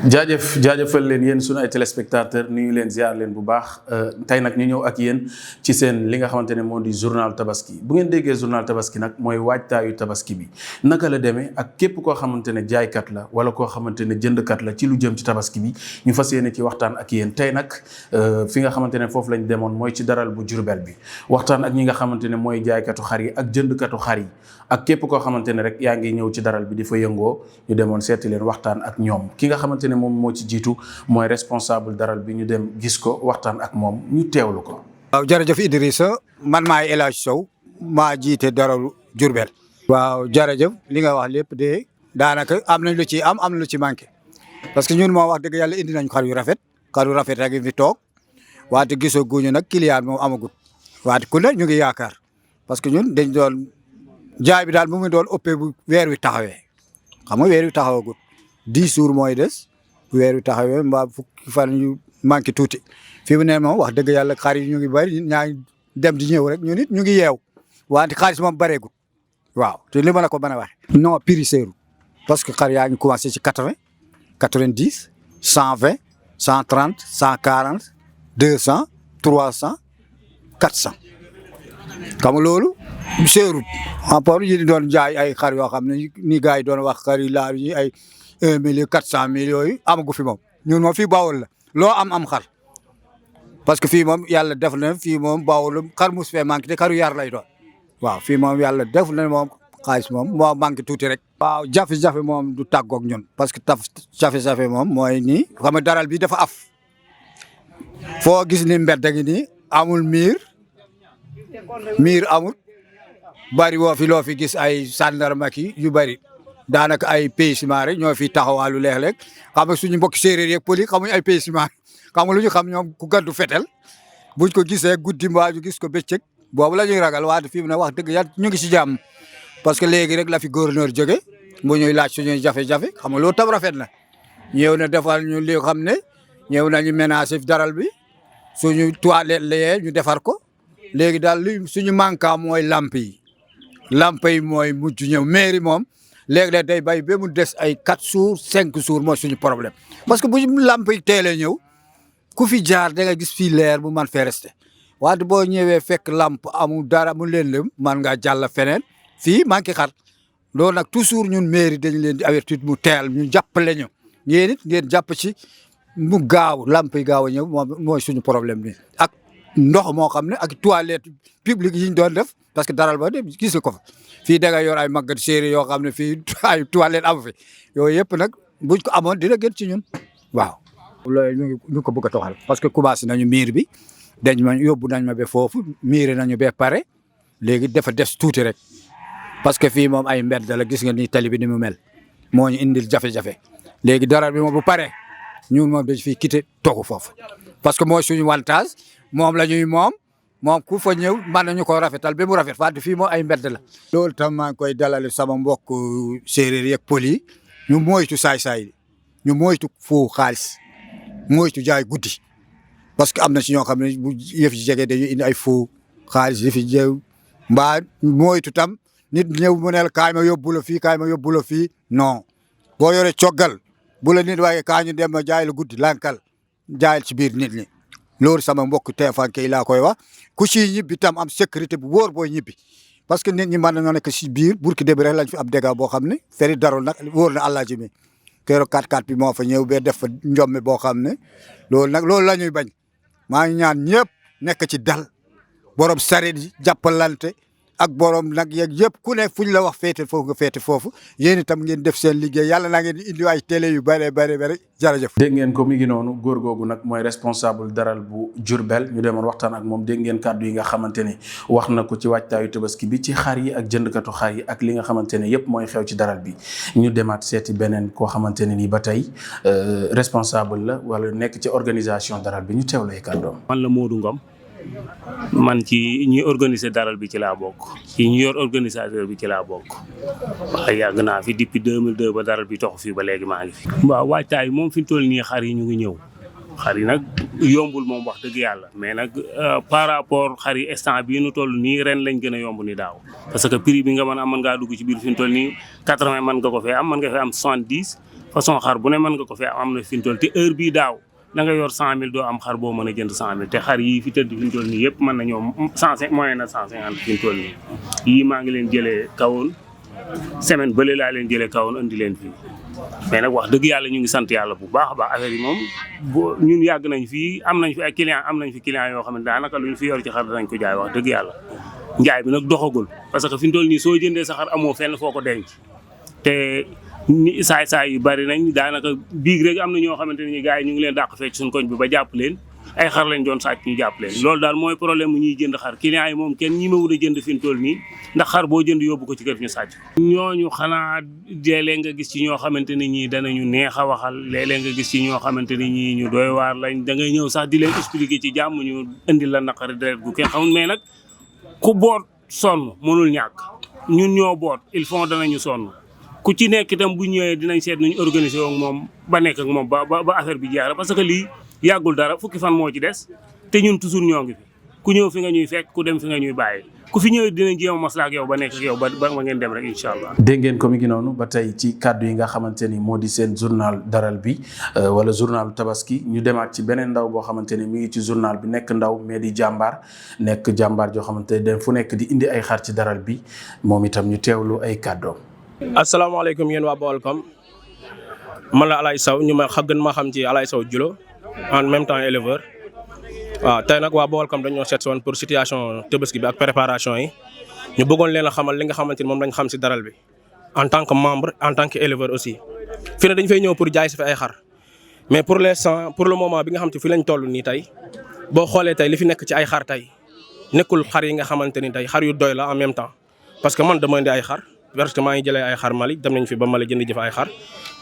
jaajëfal leen yéen sunu ay téléspectateurs nuyu leen ziar leen bu baax tey nag ñu ñëw ak yéen ci seen li nga xamante ne moo di journal tabaski bu ngeen déggee journal tabaski nag mooy waajtaayu tabaski bi naka la demee ak képp koo xamante ne jaaykat la wala koo xamante ne jëndkat la ci lu jëm ci tabaski bi ñu fas yéene ci waxtaan ak yéen tey nag fi nga xamante ne foofu lañ demoon mooy ci daral bu Jurbel bi waxtaan ak ñi nga xamante ne mooy jaaykatu xar yi ak jëndkatu xar yi ak képp koo xamante ne rek yaa ngi ñëw ci daral bi di fa yëngoo ñu demoon seeti leen waxtaan ak ñoom ki nga xamante ne moom moo ci jiitu mooy responsable daral bi ñu dem gis ko waxtaan ak moom ñu teewlu ko. waaw jërëjëf Idrissa man maay El Hadj Sow maa jiite daralu Jurbel. waaw jërëjëf li nga wax lépp de daanaka am nañ lu ci am na lu ci manqué parce que ñun moo wax dëgg yàlla indi nañ xar yu rafet rek fi toog waate gisoo guñu nag client moom amagut waate ku ne ñu ngi yaakaar parce que ñun dañ doon jaay bi daal mu ngi doon ëppee bu weer wi taxawee xam nga weer wi taxawagut 10 jours mooy des weer wi taxawee mbaa fukki fan yu manqué tuuti fi mu ne moom wax dëgg yàlla xar yi ñu ngi bëri ñaa ngi dem di ñëw rek ñun it ñu ngi yeew wante xaalis moom bëreegut waaw te li ma la ko mën a waxee. non prix seeru parce que xar yaa ngi commencé ci 80 90 120 130 140 200 300 400 xam nga loolu seerut rapport yi di doon jaay ay xar yoo xam ne ni gars yi doon wax xar yi laal yi ay 1 million 400 000 yooyu amagu fi moom ñun moom fii Bawol la loo am xar parce que fii moom yàlla def na fii moom Bawol xar mus fee manqué te xaru yar lay doon waaw fii moom yàlla def na moom xaalis moom moo manqué tuuti rek. waaw jafe-jafe moom du tàggoog ñun parce que jafe-jafe moom mooy nii xam nga daral bi dafa af foo gis ni mbedd gi nii amul miir amul bari woo fi loo fi gis ay sàndarma ki yu bari daanaka ay paysement rek ñoo fi taxawaalu léeg-léeg xam nga suñu mbokk séeréer yeeg pël yi xamuñ ay paysement xam nga lu ñu xam ñoom ku gaddu fetel buñ ko gisee guddi mbaa ñu gis ko bëccëg boobu la ñuy ragal waaye fi mu ne wax dëgg yàlla ñu ngi si jàmm parce que léegi rek la fi gouverneur jóge bu ñuy laaj suñuy jafe-jafe xam nga loolu tam rafet na ñëw na defal ñu li xam ne ñëw nañu ménager daral bi suñu toilette la ñu defar ko léegi daal li suñu manquant mooy lamp yi mooy mujj ñëw mairie moom léegi day bay ba mu des ay 4 jours 5 jours mooy suñu problème parce que bu lamp yi teelee ñëw ku fi jaar da nga gis fii leer bu man fee resté waaye boo ñëwee fekk lamp amul dara mu leen lëm man ngaa jàll feneen fii manqué xar loolu nag toujours ñun mairie dañ leen di avertir mu teel ñu jàppale ñu yéen it ngeen jàpp ci mu gaaw lamp yi gaaw a ñëw moom mooy suñu problème bi ak ndox moo xam ne ak toilette publique yi ñu doon def parce que daral ba de gis nga ko fa fii da nga yor ay màggat séeréer yoo xam ne fii ay toilette amu fi yooyu yëpp nag buñ ko amoon dina gën ci ñun waaw. loolu ñu ko bëgg a toxal parce que commencé nañu miir bi dañ ma yóbbu nañ ma ba foofu miire nañu ba pare léegi dafa des tuuti rek parce que fii moom ay mbedd la gis nga ni tali bi ni mu mel moo ñu indil jafe-jafe léegi daral bi moom bu pare ñun moom dañ fiy quitté togu foofu parce que mooy suñu wantage moom la ñuy moom ku fa ñëw mën nañu ko rafetal ba mu rafet fàtte fii moom ay mbedd la. loolu tam maa ngi koy dalale sama mbokk séeréer yeeg pël yi ñu moytu saay-saay ñu moytu foo xaalis moytu jaay guddi parce que am na si ñoo xam ne bu yëf ji jege dañuy indi ay foo xaalis yi fi jëw mbaa moytu tam nit ñëw mu ne la kaay ma yóbbu la fii kaay ma yóbbu la fii non boo yore coggal bu la nit waaye kaa ñu dem ma jaay la guddi lankal jaayal ci biir nit ñi. loolu sama mbokk teefan kay laa koy wax ku ci ñibbi tam am sécurité bu wóor booy ñibbi parce que nit ñi mën nañoo nekk si biir burki débi rek lañ fi am dégâts boo xam ne feri darul nag wóor na àllaa ji mi keroog 4x4 bi moo fa ñëw ba def fa njomme boo xam ne loolu la ñuy bañ maa ngi ñaan ñëpp nekk ci dal borom sareet yi jàppalante ak borom nag yeeg yëpp ku ne fuñ la wax féete foofu nga féete foofu yéen itam ngeen def seen liggéey yàlla naa ngeen di indi ay télé yu bare jërëjëf. dégg ngeen ko mi ngi noonu góor googu nag mooy responsable daral bu Jurbel ñu demoon waxtaan ak moom dégg ngeen kàddu yi nga xamante ne wax na ko ci waajtaayu tabaski bi ci xar yi ak jëndkatu xar yi ak li nga xamante ne yëpp mooy xew ci daral bi ñu demaat seeti beneen koo xamante ne nii ba tey responsable la wala nekk ci organisation daral bi ñu teewlu ay kàddoom. man la Modou Ngom man ci ñi organiser daral bi ci laa bokk ci ñi yor organisateur bi ci laa bokk waaye yàgg naa fi depuis 2002 ba daral bi toxu fii ba léegi maa ngi fi. waaw waajtaay moom fi mu toll nii xar yi ñu ngi ñëw xar yi nag yombul moom wax dëgg yàlla mais nag par rapport xar yi instant bii nu toll nii ren lañ gën a yomb ni daaw parce que prix bi nga mën a am mën ngaa dugg ci biir fi mu toll nii 80 mën nga ko fee am mën nga fee am 70 façon xar bu ne mën nga ko fi am na fi mu toll te heure bii daaw da nga yor 100 000 doo am xar boo mën a jënd 100 000 te xar yii fi tëdd fi mu toll nii yëpp mën na ñoom 150 moyen na 150 fi mu toll nii yii maa ngi leen jëlee kawoon semaine bële laa leen jëlee kawoon andi leen fii mais nag wax dëgg yàlla ñu ngi sant yàlla bu baax a baax affaire yi moom ñun yàgg nañ fii am nañ fi ay client am nañ fi client yoo xam ne daanaka lu ñu fi yor ci xar danañ ko jaay wax dëgg yàlla njaay bi nag doxagul parce que fi mu toll nii soo jëndee sa xar amoo fenn foo ko denc te ni saay yu bari nañ daanaka biig rek am na ñoo xamante ne gars yi ñu ngi leen dàq fecc suñ koñ bi ba jàpp leen ay xar lañ doon sàcc ñu jàpp leen loolu daal mooy problème mu ñuy jënd xar client yi moom kenn ñi ma wut a jënd fi mu toll nii ndax xar boo jënd yóbbu ko ci kër ñu sàcc ñooñu xanaa léeg-léeg nga gis ci ñoo xamante ne ñii danañu neex a waxal léeg-léeg nga gis ci ñoo xamante ne ñii ñu doy waar lañ da ngay ñëw sax di leen expliquer ci jàmm ñu indi la naqari deret gu kenn xamul mais nag ku boot sonn mënul ñàkk ñun ñoo boot il faut danañu sonn ku ci nekk itam bu ñëwee dinañ seet nuñ organiser woon moom ba nekk ak moom ba affaire bi jeex parce que lii yàggul dara fukki fan moo ci des te ñun toujours ñoo ngi fi ku ñëw fi nga ñuy fekk ku dem fi nga ñuy bàyyi ku fi ñëwee dinañ jéem a maslaa ak yow ba nekk ak yow ba ngeen dem rek incha allah. dégg ngeen ko mi ngi noonu ba tey ci kàddu yi nga xamante ni moo di seen journal daral bi wala journal tabaski ñu demaat ci beneen ndaw boo xamante ni mi ngi ci journal bi nekk ndaw mais di jàmbaar nekk jàmbaar joo xamante ni dem fu nekk di indi ay xar ci daral bi moom itam ñu teewlu ay kàddoom. asalaamaaleykum yéen waa Baolcom man la Alaye Sow ñu ma gën ma xam ci Alaye Sow Djilo en même temps éleveur waaw tey nag waa Baolcom dañoo seet si woon pour situation Tabaski bi ak préparation yi ñu bëggoon leen a xamal li nga xamante ni moom lañ xam si daral bi en tant que membre en tant que éleveur aussi. fi ne dañu fay ñëw pour jaay si fi ay xar mais pour l'instant pour le moment bi nga xam te fi lañ toll nii tey boo xoolee tey li fi nekk ci ay xar tey nekkul xar yi nga xamante ni tey xar yu doy la en même temps parce que man dama indi ay xar. parce que maa ngi jëlee ay xar Mali dem nañ fi ba Mali jënd jëf ay xar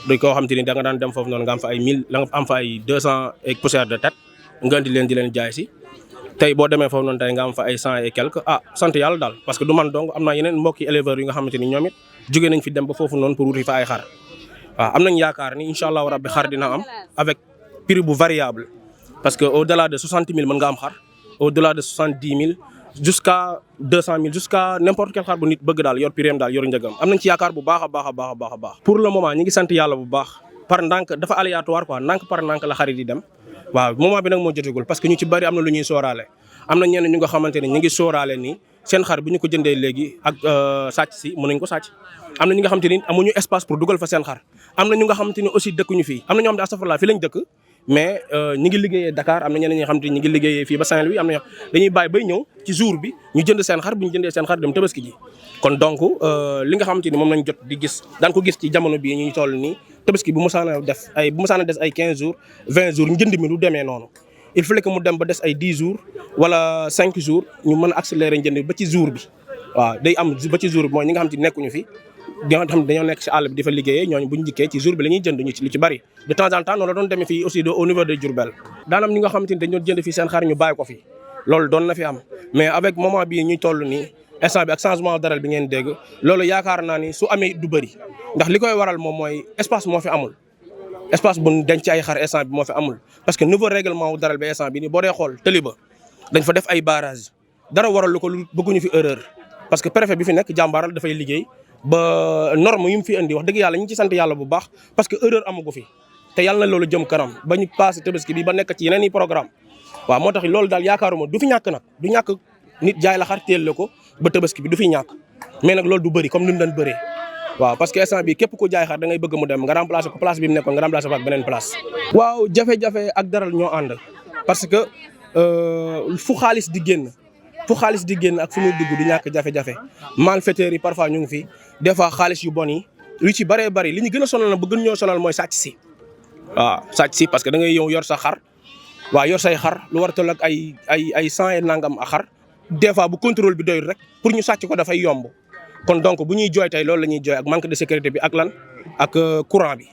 dañ koo xam te ni da nga daan dem foofu noonu nga am fa ay 1000 la nga am fa ay 200 et poussière de tête nga indi leen di leen jaay si tey boo demee foofu noonu tey nga am fa ay 100 et quelque sant yàlla daal parce que du man donc am naa yeneen mbokki éleveurs yi nga xamante ni ñoom it jógee nañ fi dem ba foofu noonu pour wuti fa ay xar waaw am nañ yaakaar ni incha allahu rabbi xar dina am avec prix bu variable parce que au delà de 60 000 mën nga am xar au delà de 70 000 jusqu'à 200 000 jusqu'à n'importe quel xar bu nit bëgg daal yor pireem daal yor njëgam am nañ ci yaakaar bu baax a baax. pour le moment ñi ngi sant yàlla bu baax par ndànk dafa aléatoire quoi ndànk par ndànk la xarit di dem waaw moment bi nag moo jotagul parce que ñu ci bëri am na lu ñuy sóoraale am na ñenn ñu nga xamante ne ñu ngi sóoraale ni seen xar bi ñu ko jëndee léegi ak sàcc si mën nañ ko sàcc am na ñi nga xamante ni amuñu espace pour dugal fa seen xar am na ñu nga xamante ni aussi dëkkuñu fii am na ñoo xam ne astafurlah fii lañ dëkk mais ñi ngi liggéeyee Dakar am na ñeneen ñi nga xam te ñi ngi liggéeyee fii ba Saint-Louis am na ñoo dañuy bàyyi bay ñëw ci jour bi ñu jënd seen xar bu ñu jëndee seen xar dem tabaski ji kon donc li nga xamante ni moom lañ jot di gis daan ko gis ci jamono bii ñu toll nii tabaski bu musaana des ay 15 jours 20 jours njënd mi du demee noonu il fallait que mu dem ba des ay 10 jours wala 5 jours ñu mën a accélérer njënd ba ci jour bi waaw day am ba ci jour bi mooy ñi nga xam te nekkuñu fi di nga xam ne dañoo nekk si àll bi di fa liggéeyee ñooñu bu ñu dikkee ci jour bi la ñuy jënd ñu ci lu ci bari de temps en temps noonu la doon demee fii aussi au niveau de Diourbel daanam ñi nga xamante ni dañ doon jënd fii seen xar ñu bàyyi ko fi loolu doon na fi am mais avec moment bii ñuy toll nii instant bi ak changement daral bi ngeen dégg loolu yaakaar naa ni su amee du bëri ndax li koy waral moom mooy espace moo fi amul espace bu denc ay xar instant bi moo fi amul parce que nouveau règlement wu daral bi instant bi nii boo dee xool tëli ba dañ fa def ay barrage dara waral lu ko lu bëgguñu fi erreur parce que préfet bi fi nekk jàmbaaral dafay liggéey ba norme yu mu fi indi wax dëgg yàlla ñu ngi ci sant yàlla bu baax parce que erreur amagu fi te yàlla na loolu jëm kanam ba ñu passé tabaski bi ba nekk ci yeneen i programme waaw moo tax loolu daal yaakaaruma du fi ñàkk nag du ñàkk nit jaay la xar teel la ko ba tabaski bi du fi ñàkk mais nag loolu du bëri comme ni mu doon bëree waaw parce que instant bi képp ku jaay xar da ngay bëgg mu dem nga remplacer ko place bi mu nekkoon nga remplacer ko ak beneen place. waaw jafe-jafe ak daral ñoo ànd parce que fu xaalis di génn ak fu muy dugg du ñàkk jafe-jafe malfaiteurs yi parfois ñu ngi fi des fois xaalis yu bon yi lu ci bëree bëri li ñu gën a sonal na ba gën ñoo sonal mooy sàcc si waaw sàcc si parce que da ngay yow yor sa xar waaw yor say xar lu war a toll ak ay 100 et nangam a xar des fois bu contrôle bi doyul rek pour ñu sàcc ko dafay yomb kon donc bu ñuy jooy tey loolu la ñuy jooy ak manque de sécurité bi ak lan ak courant bi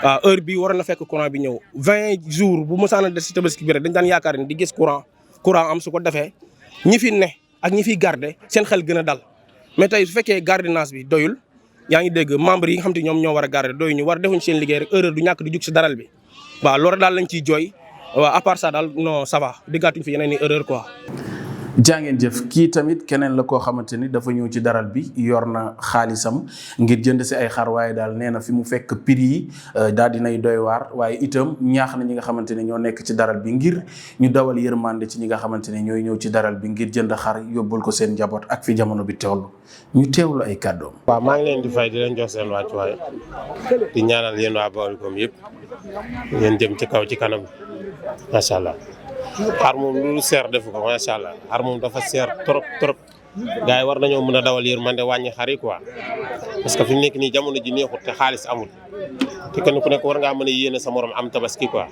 waaw heure bi waroon na fekk courant bi ñëw 20 jours bu mosaana des si tabaski bi rek dañ daan yaakaar ni di gis courant am su ko defee ñi fi ne ak ñi fiy garder seen xel gën a dal mais tey su fekkee gardiennage bi doyul yaa ngi dégg membre yi nga xam te ñoom ñoo war a garder doyuñu war defuñ seen liggéey rek erreur du ñàkk di jug si daral bi waaw loolu daal lañ ciy jooy waaw à part ça daal non ça va diggaatuñ fi yeneen i erreur quoi. jaa ngeen jëf kii tamit keneen la koo xamante ni dafa ñëw ci daral bi yor na xaalisam ngir jënd si ay xar waaye daal nee na fi mu fekk prix yi daal dinay doy waar waaye itam ñaax na ñi nga xamante ne ñoo nekk ci daral bi ngir ñu dawal yërmande ci ñi nga xamante ne ñooy ñëw ci daral bi ngir jënd xar yóbbul ko seen njaboot ak fi jamono bi toll ñu teewlu ay kàddoom. waaw maa ngi leen di fay di leen jox seen wàccuwaay di ñaanal yéen waa Baolcom yëpp ngeen jëm ci kaw ci kanam macha allah. xar moom lu seer defu ko macha allah xar moom dafa seer trop gars yi war nañoo mën a dawal yërmande wàññi xar yi quoi parce que fi mu nekk nii jamono ji neexut te xaalis amul te kenn ku nekk war ngaa mën a yéene sa morom am tabaski quoi.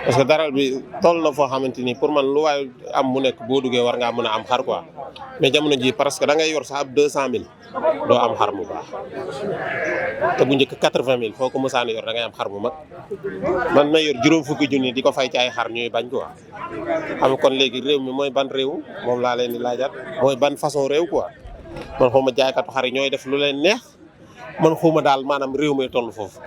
parce que daral bi toll na foo xamante ni pour man lu waay am mu nekk boo duggee war ngaa mën a am xar quoi mais jamono ji parce que da ngay yor sax ab 200000 doo am xar mu baax te bu njëkk 80000 foo ko mësaan yor da ngay am xar bu mag man may yor juróom fukki junni di ko fay ci ay xar ñuy bañ quoi. xam kon léegi réew mi mooy ban réew moom laa leen di laajaat mooy ban façon réew quoi man xawma jaaykatu xar yi ñooy def lu leen neex man xawma daal maanaam réew mi toll foofu.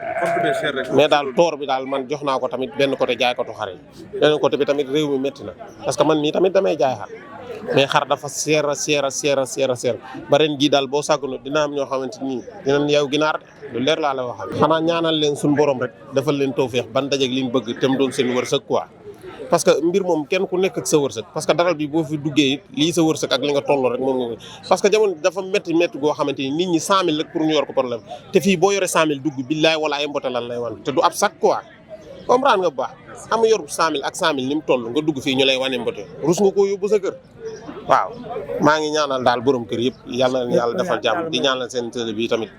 mais daal toor bi daal man jox naa ko tamit benn côté jaaykatu xar yi benn côté bi tamit réew mi métti na parce que man mii tamit damay jaay xar mais xar dafa seer ba ren jii daal boo sàgganu dina am ñoo xamante ni dinañ yow ginaar lu leer laa la waxal. xanaa ñaanal leen suñu borom rek defal leen tawfeex ban dajeeg liñ bëgg te mu doon seen wërsëg quoi. parce que mbir moom kenn ku nekk ak sa wërsëg parce que daral bi boo fi duggee it lii sa wërsëg ak li nga tolloo rek moom nga parce que jamono dafa métti goo xamante ni nit ñi 100000 rek pour ñu yor ko problème te fii boo yore 100000 dugg billaay wala ay mbote lan lay wan te du ab sac quoi comprendre nga bu baax am yor 100000 ak 100000 ni mu toll nga dugg fii ñu lay wane mbote rus nga koo yóbbu sa kër waaw maa ngi ñaanal daal borom kër yëpp yàlla na yàlla defal jàmm di ñaanal seen télé bi tamit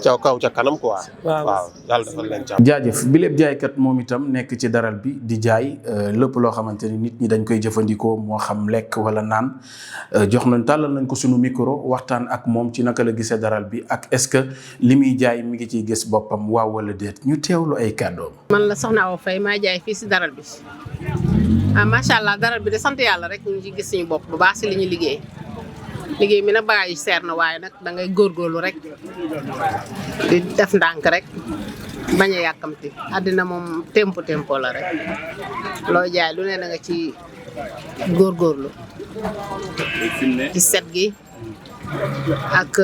ca kaw ca kanam quoi. waaw yàlla defal leen jàmm. jaajëf bi lépp jaaykat moom itam nekk ci daral bi di jaay lépp loo xamante ni nit ñi dañ koy jëfandikoo moo xam lekk wala naan jox nañ tàllal nañ ko sunu micro waxtaan ak moom ci naka la gisee daral bi ak est-ce que li muy jaay mi ngi ciy gis boppam waaw wala déet ñu teewlu ay kàddoom. man la Soxna Awa Faye maa jaay fii si daral bi macha allah daral bi de sant yàlla rek ñu ngi ci gis suñu bopp bu baax si li ñu liggéey mi nag bagage yi seer na waaye nag da ngay góorgóorlu rek di def ndànk rek bañ a yàkkamti àddina moom tempo la rek loo jaay lu ne da nga ci góorgóorlu ci set gi ak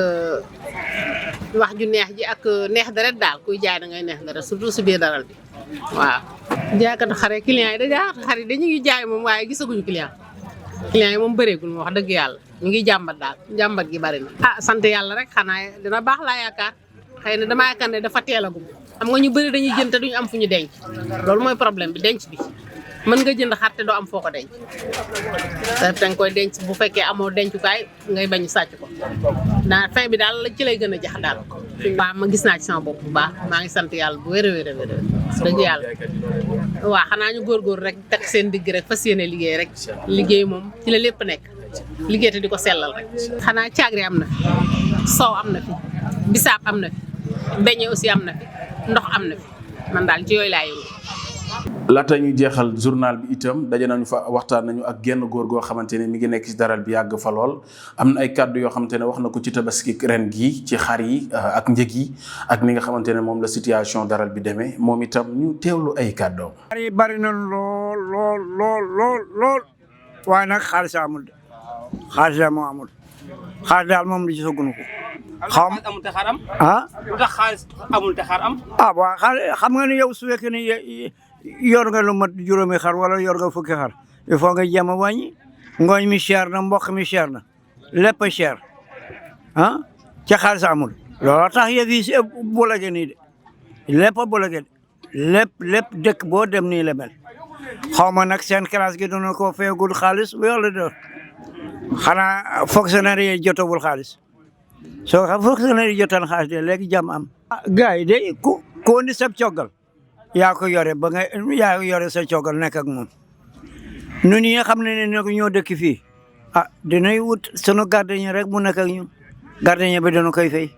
wax ju neex ji ak neex deret daal kuy jaay da ngay neex deret surtout si biir daral bi waaw. jaaykatu xare client yi dañu ngi jaay moom waaye gisaguñu client yi moom bëreegul mu wax dëgg yàlla ñu ngi jàmbat daal jàmbat gi bari na. sant yàlla rek xanaa dina baax laa yaakaar xëy na damaa yaakaar ne dafa teelagum xam nga ñu bëri dañuy jënd te duñu am fu ñu denc loolu mooy problème bi denc bi mën nga jënd xar te doo am foo ko denc te danga koy denc bu fekkee amoo dencukaay ngay bañ sàcc ko daa fin bi daal ci lay gën a jax daal. waaw ma gis naa ci sama bopp bu baax maa ngi sant yàlla bu wér dëgg yàlla waaw xanaa ñu góorgóor rek teg seen digg rek fas yéene liggéey rek liggéey moom ci la lépp nekk liggéey te di ko sellal rek. xanaa caagri am na fi soow am na fi bisaab am na fi beñe aussi am na fi ndox am na fi man daal ci yooyu laa yëngu. laata ñu jeexal journal bi itam daje nañu fa waxtaan nañu ak genn góor goo xamante ne mi ngi nekk ci daral bi yàgg fa lool am na ay kàddu yoo xamante ne wax na ko ci tabaski ren gi ci xar yi ak njëg yi ak ni nga xamante ne moom la situation daral bi demee moom itam ñu teewlu ay kàddoom. xar yi bari na lool waaye nag xaalis amul de xaalis daal moo amul xaalis daal moom li ci soguñu ko. xam amul te xar am. lu tax xaalis amul te xar am. waaw xam nga ne yow su fekkee ne yor nga lu mat juróomi xar wala yor nga fukki xar il faut nga jéem a wàññi ngooñ mi cher na mboq mi cher na lépp a cher ca xaalis amul. looloo tax yëf yi si bolage nii de lépp a bolage de lépp dëkk boo dem nii la mel xaw ma nag seen classe gi doon ko feegul xaalis wala de xanaa fonctionnaire yi jotagul xaalis. soo xam fonctionnaire yi jotoon xaalis de léegi jàmm am. gars yi de ku indi sab coggal yaa ko yore yaa yore sa coggal nekk ak moom ñun ñi nga xam ne ñoo dëkk fii dinañ wut sunu gardien rek mu nekk ak ñun gardien bi dana koy fay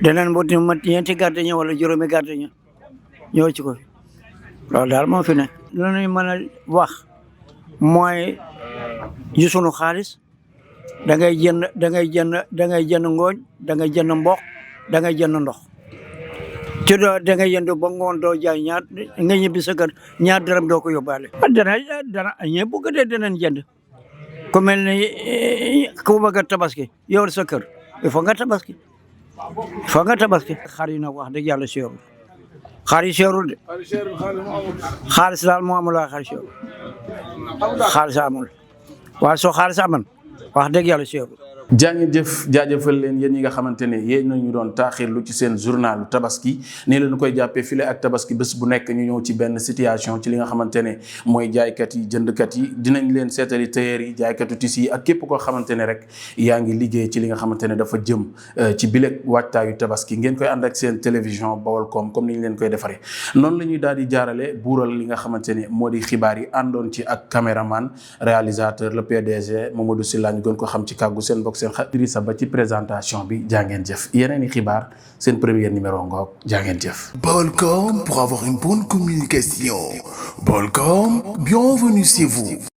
danañ wut ñu mat ñeenti gardien wala juróomi gardien ñëw ci ko fi loolu daal moo fi nekk. lu ñuy mën a wax mooy ji sunu xaalis. da ngay jënd ngooñ da ngay jënd mboq da ngay jënd ndox ci doo da ngay jënd ba ngoon doo jaay ñaar nga ñibbi sa kër ñaar dërëm doo ko yóbbaale. dana ñëpp bu ko dee danañ jënd ku mel ni ku bëgg a tabaski yow sa kër il faut nga tabaski xar yi nag wax dëgg yàlla seerul xar yi seerul de xaalis daal moo amul xar seerul xaalis amul waaye soo xaalis amoon wax dëgg yàlla seerul. jaa ngeen jëf jaajëfal leen yéen ñi nga xamante ne yéen nañu doon taaxirlu ci seen journalu tabaski nii la ñu koy jàppee file ak tabaski bés bu nekk ñu ñëw ci benn situation ci li nga xamante ne mooy jaaykat yi jëndkat yi dinañ leen seetali tailleur yi jaaykatu tissu yi ak képp koo xamante ne rek yaa ngi liggéey ci li nga xamante ne dafa jëm ci bile waajtaayu tabaski ngeen koy ànd ak seen télévision Baolcom comme ni ñu leen koy defaree noonu la ñuy daal di jaarale buural li nga xamante ne moo di xibaar yi àndoon ci ak caméraman réalisateur le PDG Mamadou Sylla ñu gën ko xam ci kàggu seen bokk seen Idrissa Ba ci présentation bi jaa ngeen jëf yeneen i xibaar seen premier numéro ngoog jaa ngeen jëf. Baolcom pour avoir une bonne communication. Baolcom, bienvenue chez vous.